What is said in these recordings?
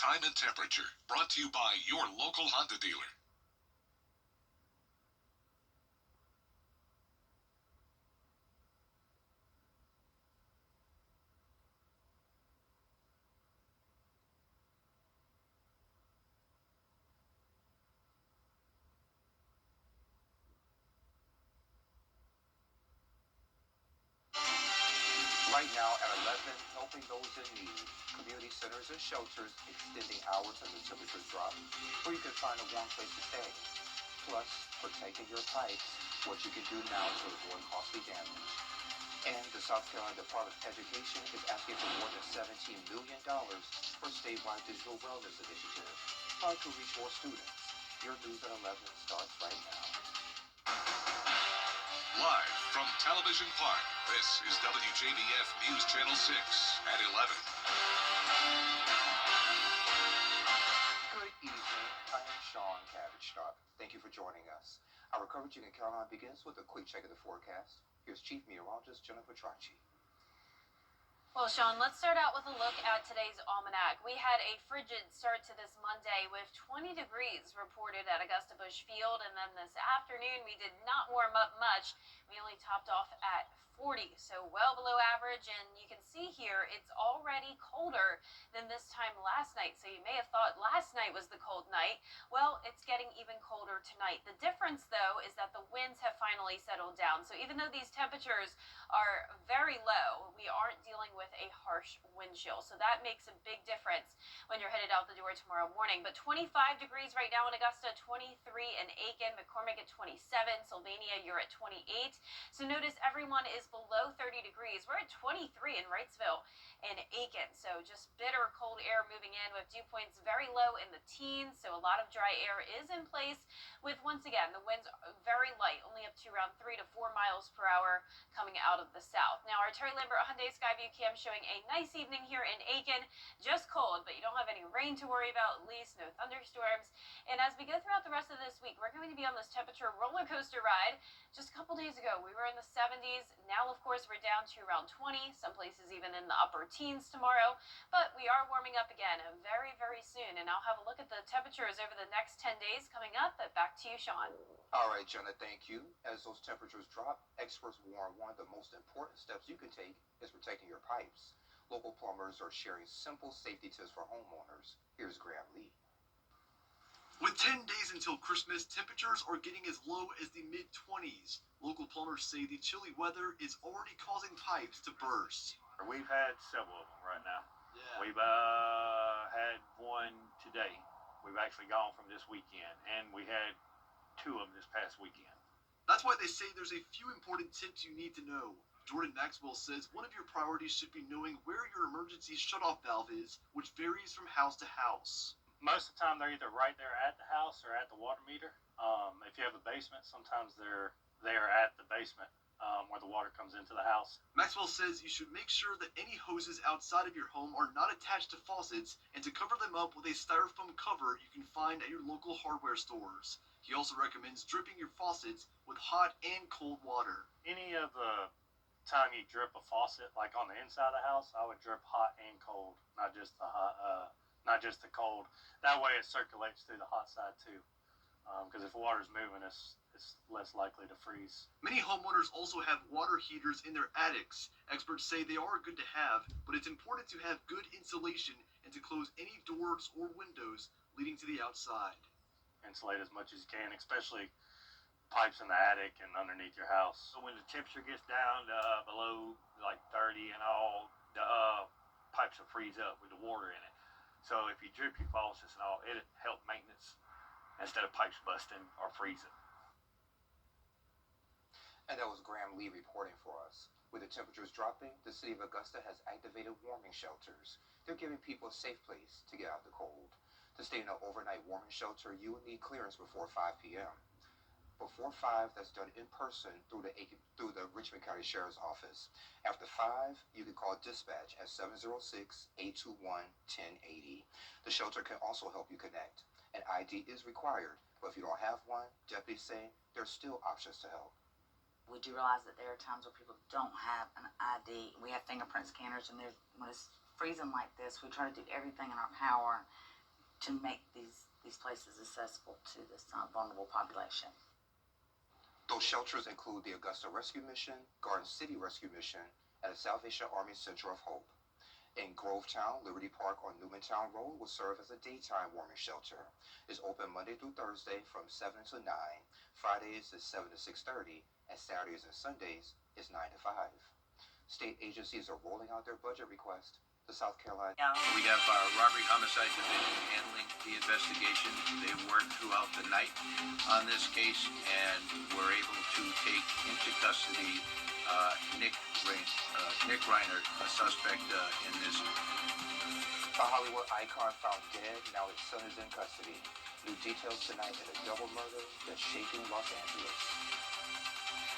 time and temperature. Brought to you by your local Honda dealer. Right now at 11, helping those in need. Community centers and shelters extending hours as the temperatures drop, where you can find a warm place to stay. Plus, protecting your pipes, what you can do now to avoid costly damage. And the South Carolina Department of Education is asking for more than $17 million for a statewide digital wellness initiative, trying to reach more students. Your news at 11 starts right now. Live from Television Park, this is WJBF News Channel 6 at 11. Good evening. I am Sean Cabbage-Stock. Thank you for joining us. Our coverage in Carolina begins with a quick check of the forecast. Here's Chief Meteorologist Jennifer Tracci. Well, Sean, let's start out with a look at today's almanac. We had a frigid start to this Monday with 20 degrees reported at Augusta Busch Field, and then this afternoon we did not warm up much. We only topped off at 40, so well below average, and you can see here it's already colder than this time last night. So you may have thought last night was the cold night. Well, it's getting even colder tonight. The difference, though, is that the winds have finally settled down. So even though these temperatures are very low, we aren't dealing with a harsh wind chill. So that makes a big difference when you're headed out the door tomorrow morning. But 25 degrees right now in Augusta, 23 in Aiken, McCormick at 27, Sylvania, you're at 28. So notice everyone is below 30 degrees. We're at 23 in Wrightsville and Aiken. So just bitter cold air moving in with dew points very low in the teens. So a lot of dry air is in place with, once again, the winds very light, only up to around 3 to 4 miles per hour coming out of the south. Now our Terry Lambert Hyundai Skyview cam showing a nice evening here in Aiken. Just cold, but you don't have any rain to worry about, at least no thunderstorms. And as we go throughout the rest of this week, we're going to be on this temperature roller coaster ride. Just a couple days ago, we were in the 70s. Now, of course, we're down to around 20, some places even in the upper teens tomorrow. But we are warming up again very, very soon. And I'll have a look at the temperatures over the next 10 days coming up. But back to you, Sean. All right, Jenna, thank you. As those temperatures drop, experts warn one of the most important steps you can take is protecting your pipes. Local plumbers are sharing simple safety tips for homeowners. Here's Graham Lee. With 10 days until Christmas, temperatures are getting as low as the mid-20s. Local plumbers say the chilly weather is already causing pipes to burst. We've had several of them right now. Yeah. We've had one today. We've actually gone from this weekend, and we had 2 of them this past weekend. That's why they say there's a few important tips you need to know. Jordan Maxwell says one of your priorities should be knowing where your emergency shutoff valve is, which varies from house to house. Most of the time, they're either right there at the house or at the water meter. If you have a basement, sometimes they're at the basement where the water comes into the house. Maxwell says you should make sure that any hoses outside of your home are not attached to faucets and to cover them up with a styrofoam cover you can find at your local hardware stores. He also recommends dripping your faucets with hot and cold water. Any of the time you drip a faucet, like on the inside of the house, I would drip hot and cold, not just the hot, not just the cold. That way it circulates through the hot side too. Because if water's moving, it's less likely to freeze. Many homeowners also have water heaters in their attics. Experts say they are good to have, but it's important to have good insulation and to close any doors or windows leading to the outside. Insulate as much as you can, especially pipes in the attic and underneath your house. So when the temperature gets down to below like 30 and all, the pipes will freeze up with the water in it. So if you drip your faucets and all, it'll help maintenance instead of pipes busting or freezing. And that was Graham Lee reporting for us. With the temperatures dropping, the city of Augusta has activated warming shelters. They're giving people a safe place to get out of the cold. To stay in an overnight warming shelter, you will need clearance before 5 p.m. Before 5, that's done in person through the Richmond County Sheriff's Office. After 5, you can call dispatch at 706-821-1080. The shelter can also help you connect. An ID is required, but if you don't have one, deputies say there's still options to help. We do realize that there are times where people don't have an ID. We have fingerprint scanners, and when it's freezing like this, we try to do everything in our power to make these places accessible to this vulnerable population. Those shelters include the Augusta Rescue Mission, Garden City Rescue Mission, and the Salvation Army Center of Hope. In Grovetown, Liberty Park on Newmantown Road will serve as a daytime warming shelter. It's open Monday through Thursday from 7 to 9, Fridays is 7 to 6:30, and Saturdays and Sundays is 9 to 5. State agencies are rolling out their budget request. The South Carolina. We have our robbery homicide division handling the investigation. They worked throughout the night on this case and were able to take into custody Nick Reiner, a suspect in this. A Hollywood icon found dead. Now his son is in custody. New details tonight in a double murder that's shaking Los Angeles.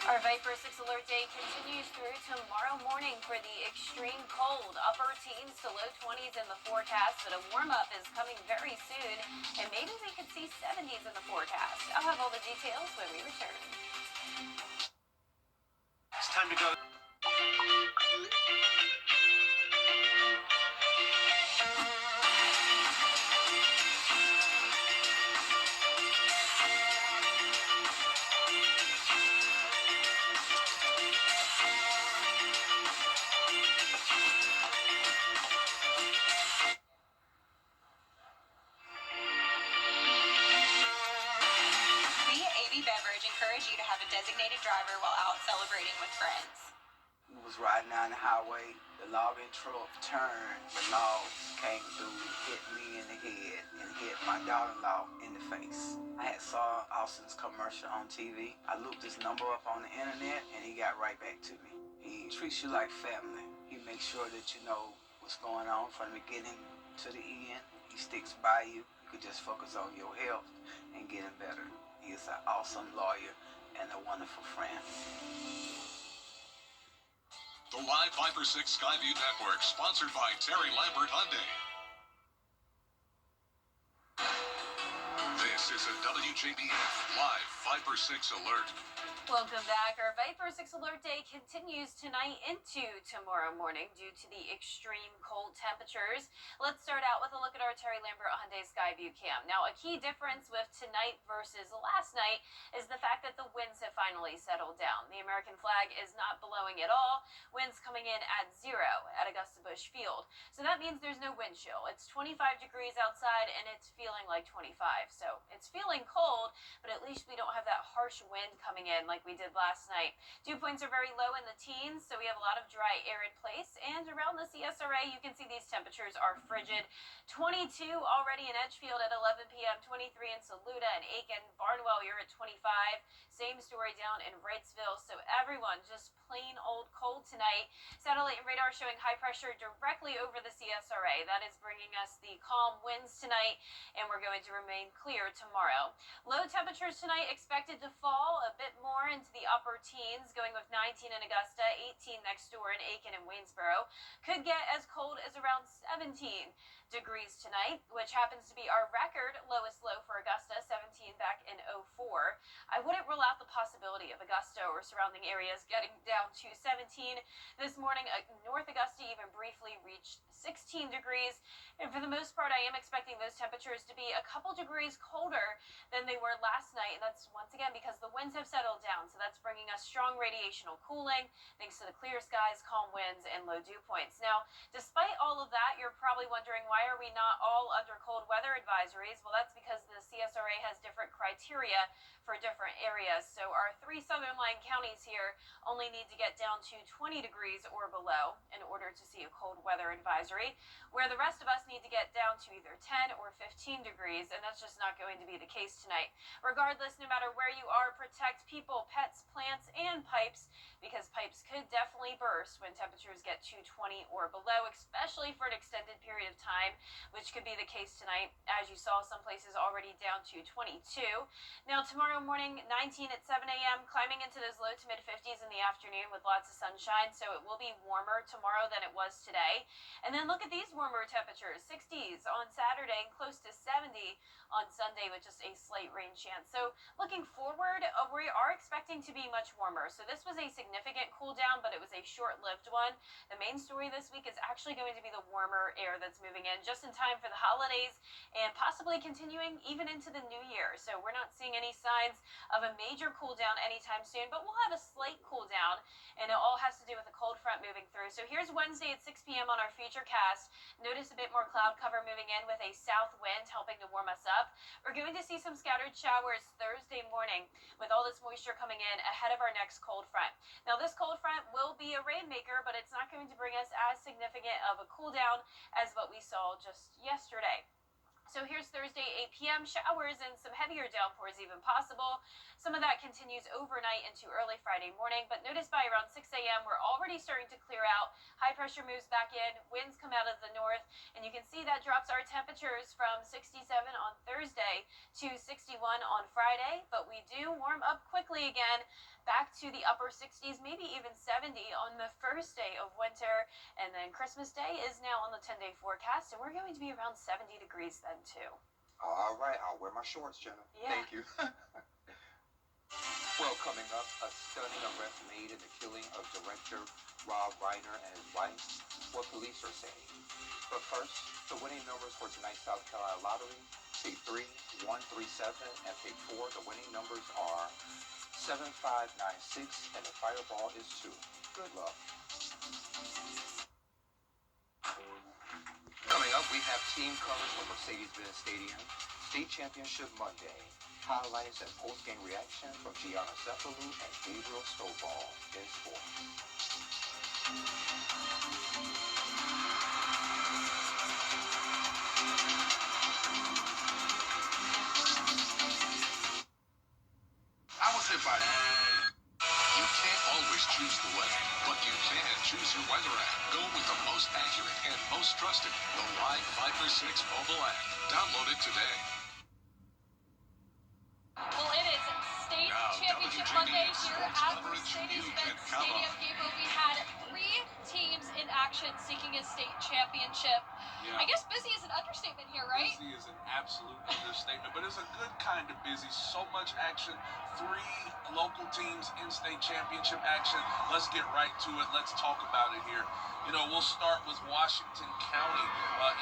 Our Viper 6 alert day continues through tomorrow morning for the extreme cold. Upper teens to low 20s in the forecast, but a warm-up is coming very soon, and maybe we could see 70s in the forecast. I'll have all the details when we return. It's time to go. Encourage you to have a designated driver while out celebrating with friends. We was riding down the highway, the logging truck turned, the log came through, hit me in the head, and hit my daughter-in-law in the face. I had saw Austin's commercial on TV. I looked his number up on the internet, and he got right back to me. He treats you like family. He makes sure that you know what's going on from the beginning to the end. He sticks by you. You can just focus on your health and getting better. He is an awesome lawyer and a wonderful friend. The live Viper 6 Skyview Network, sponsored by Terry Lambert Hyundai. This is a WJBF live Viper 6 alert. Welcome back. Our Viper 6 alert day continues tonight into tomorrow morning due to the extreme cold temperatures. Let's start out with a look at our Terry Lambert Hyundai Skyview cam. Now, a key difference with tonight versus last night is the fact that the winds have finally settled down. The American flag is not blowing at all. Winds coming in at 0 at Augusta Busch Field. So that means there's no wind chill. It's 25 degrees outside and it's feeling like 25. So it's feeling cold, but at least we don't have that harsh wind coming in like we did last night. Dew points are very low in the teens, so we have a lot of dry air in place. And around the CSRA, you can see these temperatures are frigid. 22 already in Edgefield at 11 p.m., 23 in Saluda and Aiken. Barnwell, you're at 25. Same story down in Wrightsville. So everyone just plain old cold tonight. Satellite and radar showing high pressure directly over the CSRA. That is bringing us the calm winds tonight, and we're going to remain clear tomorrow. Low temperatures tonight expected to fall a bit more into the upper teens, going with 19 in Augusta, 18 next door in Aiken and Waynesboro. Could get as cold as around 17 degrees tonight, which happens to be our record lowest low for Augusta, 17 back in 04. I wouldn't rule out the possibility of Augusta or surrounding areas getting down to 17 this morning. North Augusta even briefly reached 16 degrees, and for the most part I am expecting those temperatures to be a couple degrees colder than they were last night, and that's once again because the winds have settled down, so that's bringing us strong radiational cooling thanks to the clear skies, calm winds, and low dew points. Now, despite all of that, you're probably wondering, why are we not all under cold weather advisories? Well, that's because the CSRA has different criteria for different areas. So our 3 southern line counties here only need to get down to 20 degrees or below in order to see a cold weather advisory, where the rest of us need to get down to either 10 or 15 degrees, and that's just not going to be the case tonight. Regardless, no matter where you are, protect people, pets, plants, and pipes, because pipes could definitely burst when temperatures get to 20 or below, especially for an extended period of time, which could be the case tonight. As you saw, some places already down to 22. Now, tomorrow morning, 19 at 7 a.m., climbing into those low to mid 50s in the afternoon with lots of sunshine, so it will be warmer tomorrow than it was today. And then look at these warmer temperatures, 60s on Saturday and close to 70 on Sunday with just a slight rain chance. So looking forward, we are expecting to be much warmer. So this was a significant cool down, but it was a short-lived one. The main story this week is actually going to be the warmer air that's moving in just in time for the holidays and possibly continuing even into the new year. So we're not seeing any signs of a major cool down anytime soon, but we'll have a slight cool down, and it all has to do with a cold front moving through. So here's Wednesday at 6 p.m. on our Futurecast. Notice a bit more cloud cover moving in with a south wind helping to warm us up. We're going to see some scattered showers Thursday morning with all this moisture coming in ahead of our next cold front. Now this cold front will be a rainmaker, but it's not going to bring us as significant of a cool down as what we saw just yesterday. So here's Thursday, 8 p.m. Showers and some heavier downpours even possible. Some of that continues overnight into early Friday morning, but notice by around 6 a.m. we're already starting to clear out. High pressure moves back in, winds come out of the north, and you can see that drops our temperatures from 67 on Thursday to 61 on Friday, but we do warm up quickly again, back to the upper 60s, maybe even 70 on the first day of winter. And then Christmas Day is now on the 10-day forecast, and we're going to be around 70 degrees then too. All right, I'll wear my shorts, Jenna. Yeah. Thank you. Well, coming up, a stunning arrest made in the killing of director Rob Reiner and his wife. What police are saying. But first, the winning numbers for tonight's South Carolina lottery: pick 3, 1, 3, 7, and pick 4. The winning numbers are 7596, and the fireball is 2. Good luck. Coming up, we have team coverage from Mercedes-Benz Stadium, State Championship Monday. Highlights and post-game reaction from Gianna Cephalou and Gabriel Stovall in sports. I was hit by You can't always choose the weather, but you can choose your weather app. Go with the most accurate and most trusted, the Live 536 mobile app. Download it today. Well, it is State Now, Championship WJBF Monday here sports at coverage you Mercedes-Benz can count on. Stadium. Gabriel, we had 3 teams in action seeking a state championship. Yeah. I guess busy is an understatement here, right? Busy is an absolute understatement, but it's a good kind of busy. So much action. 3 local teams in state championship action. Let's get right to it. Let's talk about it here. You know, we'll start with Washington County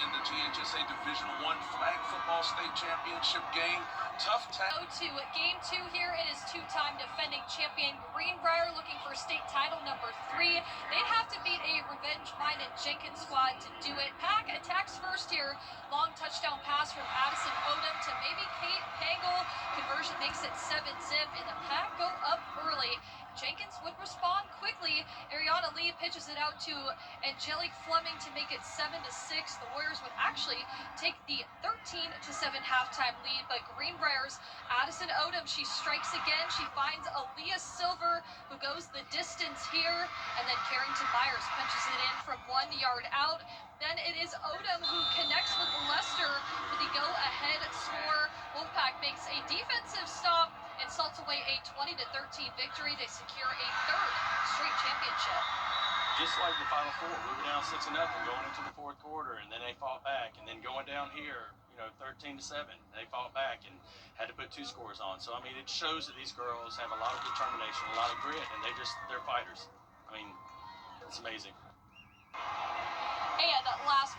in the GHSA Division I flag football state championship game. Tough Go to game 2 here. It is 2-time defending champion Greenbrier looking for state title number 3. They'd have to beat a revenge-minded Jenkins squad to do it. Pack attacks first here. Long touchdown pass from Addison Odom to maybe Kate Pangle. Conversion makes it 7-zip, and the Pack go up early. Jenkins would respond quickly. Ariana Lee pitches it out to Angelique Fleming to make it 7-6. The Warriors would actually take the 13-7 halftime lead, but Greenbrier's Addison Odom, she strikes again. She finds Aaliyah Silver, who goes the distance here, and then Carrington Myers punches it in from 1 yard out. Then it is Odom who connects with Lester for the go-ahead score. Wolfpack makes a defensive stop and salts away a 20-13 victory to secure a 3rd straight championship. Just like the Final Four, we were down 6-0 going into the 4th quarter, and then they fought back, and then going down here, 13-7, they fought back and had to put 2 scores on. So I mean, it shows that these girls have a lot of determination, a lot of grit, and they're fighters. I mean, it's amazing. And last.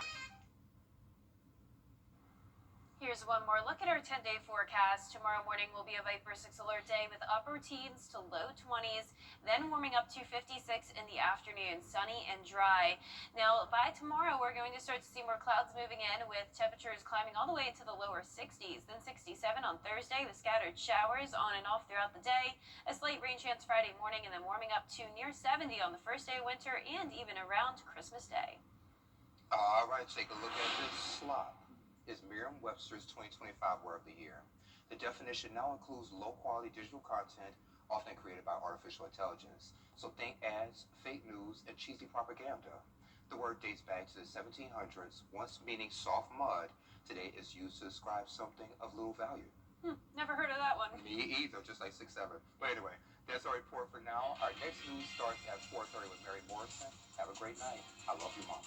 Here's one more look at our 10-day forecast. Tomorrow morning will be a Viper 6 alert day with upper teens to low 20s, then warming up to 56 in the afternoon, sunny and dry. Now, by tomorrow, we're going to start to see more clouds moving in with temperatures climbing all the way into the lower 60s, then 67 on Thursday with scattered showers on and off throughout the day, a slight rain chance Friday morning, and then warming up to near 70 on the first day of winter and even around Christmas Day. All right, take a look at this slop. Is Merriam-Webster's 2025 Word of the Year. The definition now includes low-quality digital content often created by artificial intelligence. So think ads, fake news, and cheesy propaganda. The word dates back to the 1700s, once meaning soft mud. Today is used to describe something of little value. Never heard of that one. Me either, just like 6'7". But anyway, that's our report for now. Our next news starts at 4:30 with Mary Morrison. Have a great night. I love you, Mom.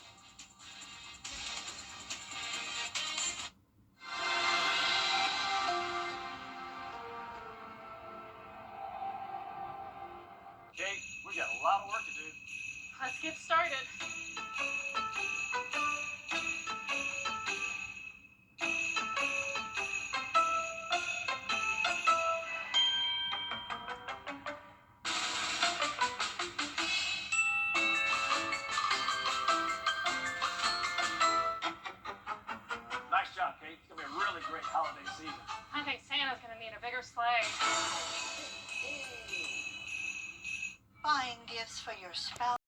lot of work to do. Let's get started. Nice job, Kate. It's going to be a really great holiday season. I think Santa's gonna need a bigger sleigh. Buying gifts for your spouse.